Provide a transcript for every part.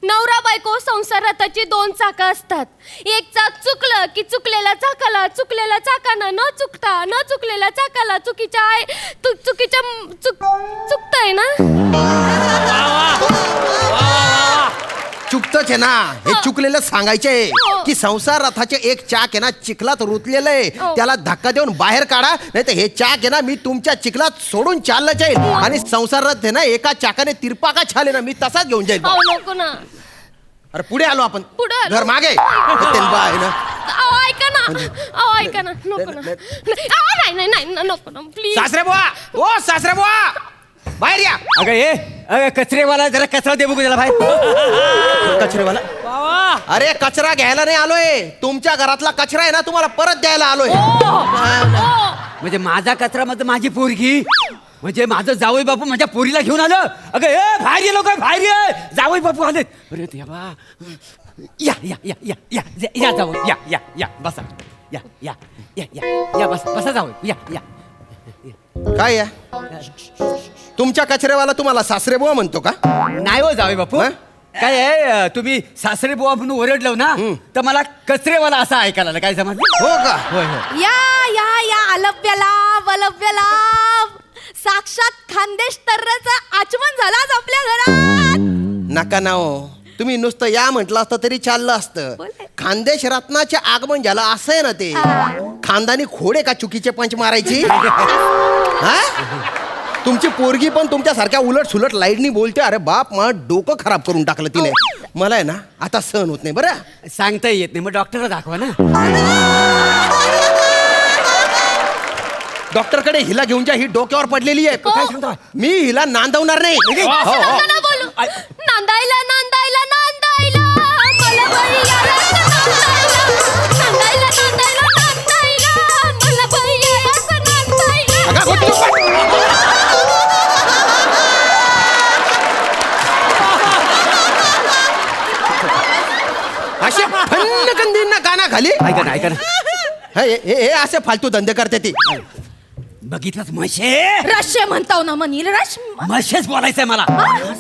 नवरा बायको संसाराची दोन चाकं असतात. एक चाक चुकलं की चुकलेल्या चाकानं न चुकलेल्या चाकाला चुकतंय ना. चुकतच आहे ना. हे चुकलेलं सांगायचंय की संसार रथाचे एक चाक आहे ना चिखलात रुतलेलं आहे. त्याला धक्का देऊन बाहेर काढा, नाही तर हे चाक आहे ना मी तुमच्या चिखलात सोडून चाललं जाईल. आणि संसार रथ आहे ना एका चाकाने तिरपाका छाले ना मी तसाच घेऊन जाईल. नको ना. अरे पुढे आलो आपण. पुढे आलो. घर मागे आहे ना. ऐका ना नको ना. नाही नको ना प्लीज. सासरे बुवा, ओ सासरे बुवा, बाहेर या. अगं कचरेवाला, जरा कचरा दे बघू त्याला बाहेर. कचरेवाला? अरे कचरा घ्यायला नाही आलोय. तुमच्या घरातला कचरा आहे ना तुम्हाला परत द्यायला आलोय. म्हणजे माझा कचरा म्हणजे माझी पोरगी, म्हणजे माझं जावई बापू माझ्या पोरीला घेऊन आलं. अगं बाहेर ये लोक, बाहेर ये. जावई बापू आले. अरे देवा. या या या या या या जावई, या या या बसा. या या या या या बसा जावई, या या. काय या तुमच्या कचरेवाला तुम्हाला सासरे बुवा म्हणतो का? नाही हो जावई बापू. काय आहे, तुम्ही सासरे बुवा म्हणून ओरडलो ना तर मला कचरेवाला असं ऐकायला आलं. काय समजलं? हो का? होय होय. या अलव्याला साक्षात खानदेश तर्राचा आचमन झाला आज आपल्या घरात. नका ना हो. तुम्ही नुसतं या म्हटलं असतं तरी चाललं असतं. खानदेश रत्नाचे आगमन झालं असं आहे ना ते. खानदानी खोडे का चुकीचे पंच मारायची? हा? तुमची पोरगी पण तुमच्यासारख्या उलट सुलट लाईटनी बोलते. अरे बाप मग डोकं खराब करून टाकलं तिने. मला आहे ना आता सहन होत नाही. बरं सांगता येत नाही, मग डॉक्टरला दाखवा ना. डॉक्टरकडे हिला घेऊन जा. ही डोक्यावर पडलेली आहे. काय सांगता? मी हिला नांदवणार नाही. असं नका ना बोलू. नांदायला मला बाई याला नांदायला मला बाई याला नांदायला. अगं, हो, चुप बस. असे फन्नकंदींना कानाखाली ऐका ना हे असे फालतू धंदे करते ती. बघितलंच म्हशे रश्य म्हणताव ना मनील रश. म्हशेच बोलायचंय मला.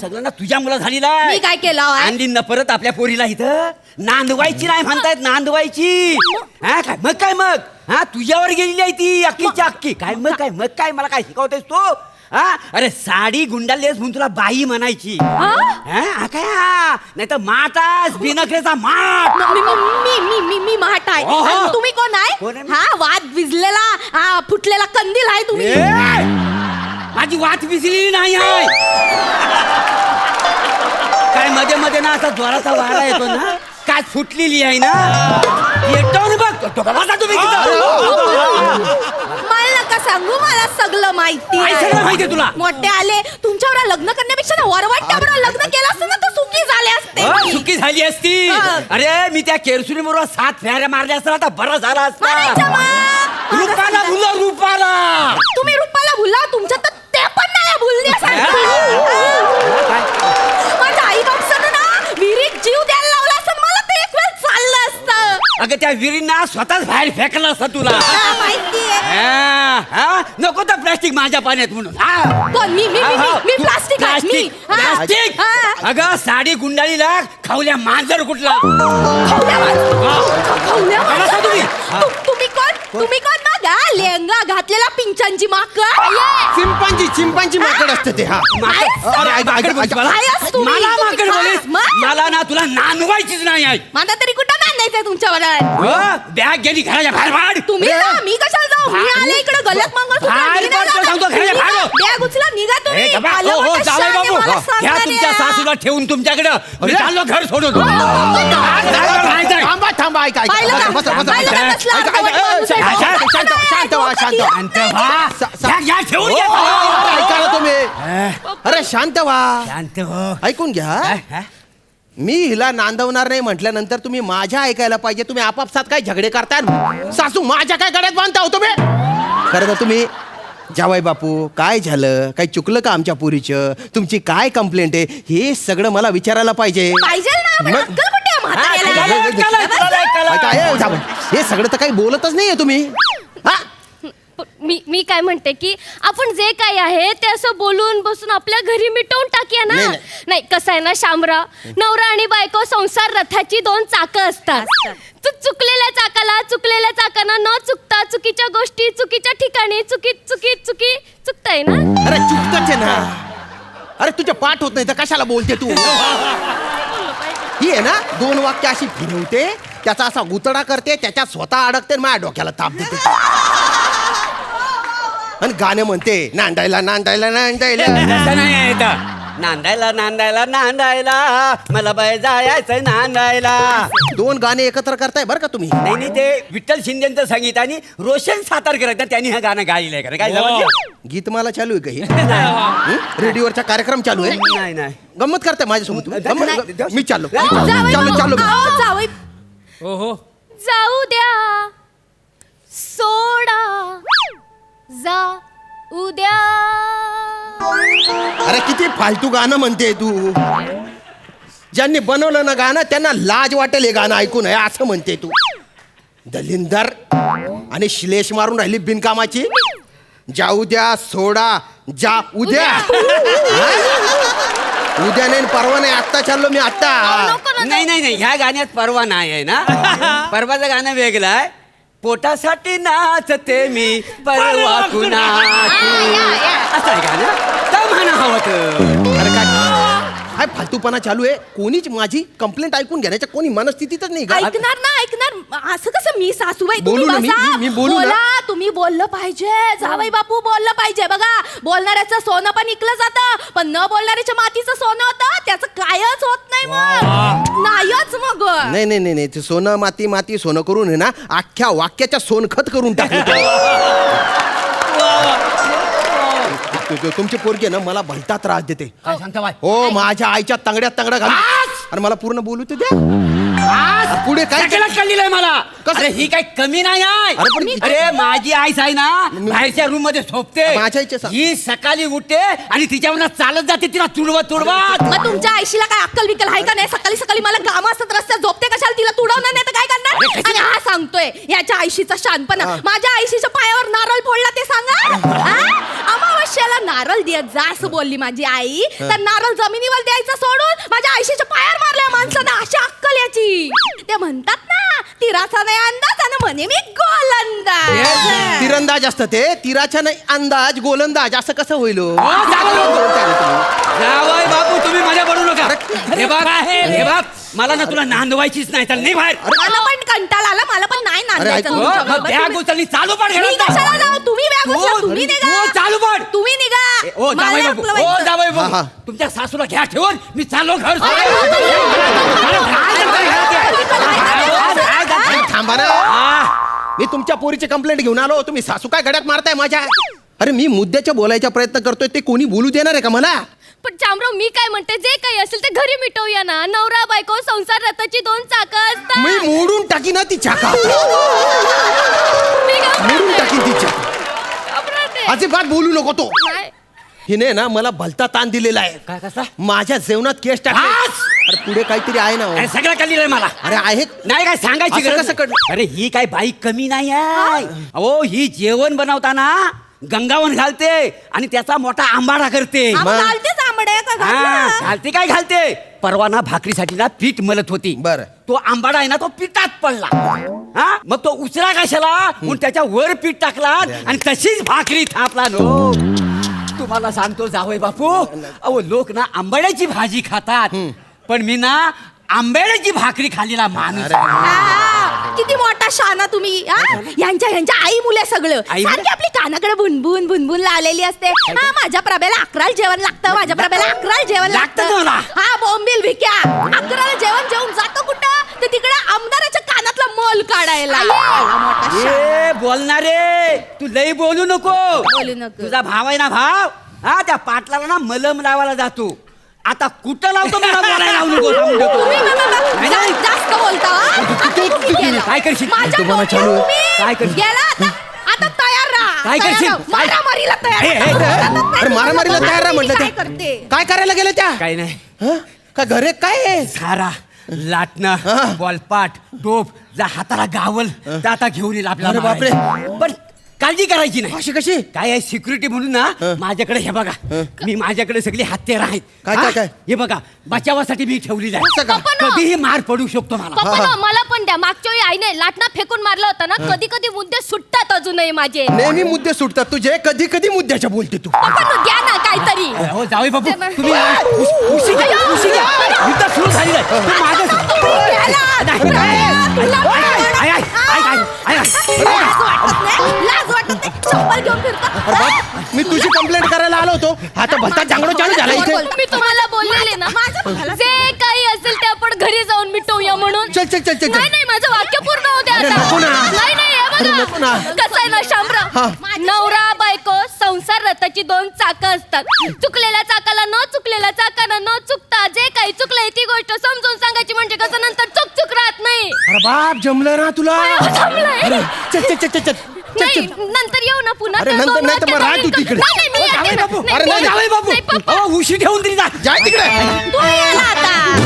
सगळ्यांना तुझ्या मुला झालेला. मी काय केलं आहे? आणली न परत आपल्या पोरीला इथं नांदवायची नाही म्हणतायत, नांदवायची. हा काय मग हा तुझ्यावर गेलेली आहे ती अक्कीच्या अक्की. काय मला काय शिकवतेस तू? हा अरे साडी गुंडालेस म्हणून तुला बाई म्हणायची. हा काय नाही तर माटास बिनकरेचा माट. मी माट आहे. ओहो. आणि तुम्ही कोण कोण आहे? आहे? हा वाद विजलेला फुटलेला कंदील आहे तुम्ही. माझी वाट विसरलेली नाही आहे. काय मध्ये मध्ये ना असा जोराचा वारा येतो ना, काय फुटलेली आहे ना. येतो ना बघ तुम्ही. मला नका सांगू, मला सगळं माहिती काय आहे. सगळं माहितीये तुला? मोठे आले तुमच्यावर लग्न करण्यापेक्षा ना वरवाट्यावर लग्न केलं असतं ना तर सुखी झाले असते. चुकी झाली असती. अरे मी त्या केरसुनी बरोबर 7 फेऱ्या मारल्या असता तर बरं झाला असता. मारायच्या मग. रूपाला भुला रूपाला. तुम्ही रूपाला भुला, तुमच्या तर ते पण नाही भुलण्यासारखं. माझ्या आई बापसानं ना विहिरीत जीव द्यायला लावला असतं, मला ते एक वेळ चाललं असतं. अगं त्या विहिरींना स्वतःच बाहेर फेकलं असतं तुला. माहितीये. नको तर प्लास्टिक माझ्या पाण्यात म्हणून. कोण? मी प्लास्टिक आहे, मी. हा. प्लास्टिक. हा. अगं साडी गुंडाळीला खावल्या मांजर कुठला. खावल्या तुम्ही तुम्ही कोण मग? लेंगा घातलेला पिंचांची माकड. चिंपांची माकड असते ते. हा काय असं तुम्ही? मला माकड बोलीस? मग? मला ना तुला नांदवायचीच नाही आहे. माझा तरी कुठं नांदायचंय तुमच्यावर? बॅग गेली घराच्या बाहेर भाड. तुम्ही ना, मी कशाला जाऊ? मी आले इकडे गलत बाहेर पड, सांगतो, घराच्या बाहेर हो. बॅग उचला, निघा तुम्ही. जावई बाबू घ्या तुमच्या सासूला ठेवून तुमच्याकडं. मी चाललो घर सोडून. थांबा ऐका पाहिलं का? पाहिलं का कसला अर्धवट माणूस आहे? शांत व्हा. शांत व्हा. घ्या, ठेवून घ्या. ऐका ना तुम्ही. अरे शांत व्हा. शांत हो. ऐकून घ्या. मी हिला नांदवणार नाही म्हटल्यानंतर तुम्ही माझ्या ऐकायला पाहिजे. तुम्ही आपापसात काय झगडे करताय? सासू माझ्या काय गड्यात बांधता हो तुम्ही? खरं तर तुम्ही जावई बापू काय झालं, काही चुकलं का आमच्या पोरीचं? तुमची काय कंप्लेंट आहे हे सगळं मला विचारायला पाहिजे. पाहिजे ना, पण मग- अक्कल कुठे आहे म्हाताऱ्याला? ऐकायला. हे सगळं तर काही बोलतच नाहीये तुम्ही. हा मी काय म्हणते की आपण जे काही आहे ते असं बोलून बसून आपल्या घरी मिटवून टाकूया ना. नाही. नाही कसं आहे ना शामराव, नवरा आणि बायको संसार रथाची 2 चाकं असतात. तू चुकलेल्या चाकांना न चुकता चुकीच्या गोष्टी चुकीच्या ठिकाणी चुकताय ना. अरे चुकतच आहे ना. अरे तुझ्या पाठ होत नाही तर कशाला बोलते तू? ही आहे ना 2 वाक्य अशी फिरवते, त्याचा असा गुतडा करते, त्याच्यात स्वतः अडकते, माझ्या डोक्याला ताप देते. आणि गाणे म्हणते नांदायला नांदायला नांदायला. तसं नाही आहे इथं. नांदायला नांदायला नांदायला मला बाय जायचं नांदायला. 2 गाणे एकत्र करताय बरं का तुम्ही. नाही नाही, ते विठ्ठल शिंदेचं संगीत आणि रोशन सातारकर आहेत ना, त्यांनी हे गाणं गायलंय का काय समजलं? गीतमाला चालू आहे का ही? रेडिओवरचा कार्यक्रम चालू आहे. नाही नाही. गंमत करताय माझ्यासोबत तुम्ही? गंमत मी चाललो जावई चाललो. अहो, जावई ओहो जाऊ द्या सोडा जा उद्या. अरे किती फालतू गाणं म्हणते तू. ज्यांनी बनवलं ना गाणं त्यांना लाज वाटेल हे गाणं ऐकून आहे असं म्हणते तू. दलिंदर आणि श्लेष मारून राहिली बिनकामाची. जाऊ द्या सोडा जा उद्या. हा? उद्या नाही परवा नाही, आत्ता चाललो मी आत्ता. नाही नाही नाही, ह्या गाण्यात परवा नाही आहे ना. परवाचं गाणं वेगळं आहे. पोटासाठी नाचते मी परवा कुणाची, असं आहे गाणं. तर म्हणा हवं तर. अरे काय फालतूपणा चालू आहे. कोणीच माझी कंप्लेंट ऐकून घेण्याच्या कोणी मनस्थितीतच नाही का? ऐकणार ना ऐकणार. असं कसं मी सासूबाई बोलू ना, मी बोलू ना. बोला, तुम्ही बोललं पाहिजे. जावई बापू बोललं पाहिजे. बघा बोलणाऱ्याचं सोनं पण इकलं जातं, पण न बोलणाऱ्याच्या मातीचं सोनं होतं त्याचं कायच होत नाही. मग नाहीच मग. नाही नाही नाही नाही, ते सोनं माती माती सोनं करून आहे ना अख्ख्या वाक्याच्या सोनखत करून टाकलं. तुमची पोरगी ना मला भलता त्रास देते. काय सांगता बाय? हो माझ्या आईच्या तंगड्यात तंगडा घाल. अरे मला पूर्ण बोलू तर द्या. पुढे काय सगळं कळलेलं मला. कसं? अरे ही काय कमी नाही आहे. अरे पण अरे माझी आईच आहे ना, बाहेरच्या रूम मध्ये झोपते. माझ्या आईचे सांग. ही सकाळी उठते आणि तिच्यावर चालत जाते, तिला तुडवत मग तुमच्या आईशीला काय अक्कल विकल आहे का नाही? सकाळी सकाळी मला काम असत रस्त्यात झोपते कशाला? तिला तुडवणार नाही तर काय करणार? आणि हा सांगतोय याच्या आईशीचा शानपणा. माझ्या आईशीच्या पायावर नारळ फोडला ते सांगा. अमावस्याला नारळ देत जा असं बोलली माझी आई. तर नारळ जमिनीवर द्यायचं सोडून माझ्या आईशीच्या पायावर मारल्या माणसानं. अशी अक्कल याची. ते म्हणतात ना तिराचा नाही अंदाज आणि म्हणे मी गोलंदाज. तिरंदाज असतं ते. तिराच्या नाही अंदाज गोलंदाज असं कसं होईल हो? जावई बापू तुम्ही माझ्या बनू नका. अरे, हे बघ हे बघ, मला ना तुला नांदवायचीच नाही, तर नाही बाहेर. मला पण कंटाळा आला. मला पण नाही नांदायचं ऐकू. तुमच्याबरोबर. बॅग उचलली, चालू पड मी घरात. कशाला जाऊ? तुम्ही बॅग उचला, तुम्ही निघा. चालू पड. तुम्ही निघा. ओ जावई मला बापू, आपलं ओ व्हायचं. जावई हा, हा. बापू, तुमच्या सासूला घ्या ठेवून मी चाललो घर अरे, थांबा ना. हा. मी तुमच्या पोरीची कंप्लेंट घेऊन आलो. तुम्ही सासू काय गड्यात मारताय माझ्या? अरे मी मुद्द्याच्या बोलायचा प्रयत्न करतोय, ते कोणी बोलू देणार आहे का मला? पण शामराव मी काय म्हणते जे काही असेल ते घरी मिटवूया ना. नवरा बायको संसार रथाची 2 चाकं असतात. मी मोडून टाकी ना ती चाका. मी घाबरते. मोडून टाकीन ती चाका. घाबरते. अजिबात बोलू नको तो. नाही. हिने ना मला भलता ताण दिलेला आहे. काय कसा? माझ्या जेवणात केस टाकले. आज? अरे पुढे काहीतरी आहे ना हो. अरे सगळं कळलेलं आहे मला. अरे आहे. नाही काय सांगायची असं गरज कसं कळलं? नाही. अरे ही काय बाई कमी नाही आहे. अहो ही जेवण बनवताना गंगावन घालते आणि त्याचा मोठा आंबाडा करते. घालतेच आंबड्या का हा, घालते? घालते काय घालते. परवाना भाकरीसाठी ना पीठ मलत होती. बरं. तो आंबाडा आहे ना तो पिठात पडला. हा मग तो उचला कशाला म्हणून त्याच्या वर पीठ टाकला आणि तशीच भाकरी थापला. नो तुम्हाला सांगतो जावई बापू, अहो लोक ना आंबाड्याची भाजी खातात, पण मी ना आंबेड्याची भाकरी खाल्लेला माणूस. किती मोठा शाना तुम्ही. यांच्या आई मुले सगळं आई मुले? सारखी आपली कानाकडे बुनबुन बुनबुन लावलेली असते. हा माझ्या प्रभेला 11 जेवण लागतं. माझ्या प्रभेला 11 जेवण लागतं लागतं. तुला? हा बोंबील भिक्या 11 जेवण जेवून जातो कुठं? तर तिकडे आमदाराच्या कानातला मोल काढायला. एवढा मोठा शाना. ए बोलणारे तू लई बोलू नको. बोलू नको. तुझा भाव आहे ना भाव, हा त्या पाटलाला ना मलम लावायला जातो. आता कुठं लावतो मला बोलायला लावू नको, सांगून ठेवतो. तुम्ही नाही, नाही. जास्त बोलता. आता तुम्ही गेला. काय करशील? माझ्या तुम्हाला चालू आहे. डोक्यात काय तुम्ही करशील? गेला आता. आता तयार राहा. काय तयार करशील? राहा. मारामारीला तयार हे, हे, राहा. अरे मारामारीला तयार राहा म्हटलं काय ते. करते? काय करायला गेल्या त्या? काही नाही. हं? काय घरे काय आहे? सारा लाटणं हा. बॉलपाट टोप जा हाताला गावल तर आता घेऊन येईल आपल्याला. अरे बापरे. मारायला. पण काळजी करायची नाही. अशी कशी? काय आहे सिक्युरिटी म्हणून ना माझ्याकडे हे बघा मी माझ्याकडे सगळी हत्यार आहेत. काय, हा? काय? हे बघा बचावासाठी मी ठेवलेली आहे. असं का? कधीही मार पडू शकतो मला. पप्पा मला पण द्या. मागच्या वेळी आईने लाटणं फेकून मारलं होतं ना, कधी कधी मुद्दे सुटतात अजूनही माझे. नेहमी मुद्दे सुटतात तुझे, कधी कधी मुद्द्याच्या बोलते तू. पप्पा द्या ना काहीतरी. हो जावई बापू ते बघ. तुम्ही उशी घ्या, उशी घ्या. युद्ध सुरू झालेलं आहे. तू मागं सर. नाही, नाही. आई. लाज वाटत नाही. चप्पल घेऊन फिरतो. अरे बाप, मी तुझी कंप्लेंट करायला आलो होतो. आता भलता जांगडो चालू झाला इथे. मी तुम्हाला बोललेले ना, जे काही असेल ते आपण घरी जाऊन मिटवूया म्हणून. चल. नाही माझं वाक्य पूर्ण होते अरे आता. नको ना. नाही अरे नको ना. कसं आहे ना शामराव, नवरा बायको संसार रथाची दोन चाकं असतात. चुकलेल्या चाकाला न चुकलेल्या चाकाला न चुकता जे काही चुकलंय ती गोष्ट समजून सांगायची, म्हणजे कसं नंतर चुक राहत नाही. अरे बाप, जमलं ना तुला. जमलंय. अरे, चल. नाही नंतर येऊ ना पुन्हा. अरे, तर नंतर दोन नाही तर मग वाक्यात राह तू तिकडे. नाही, मी येते ना. अरे, नाही, जावई बापू नाही, पप्पा. अहो, उशी ठेवून तरी जा. जाय तिकडे. तू याला आता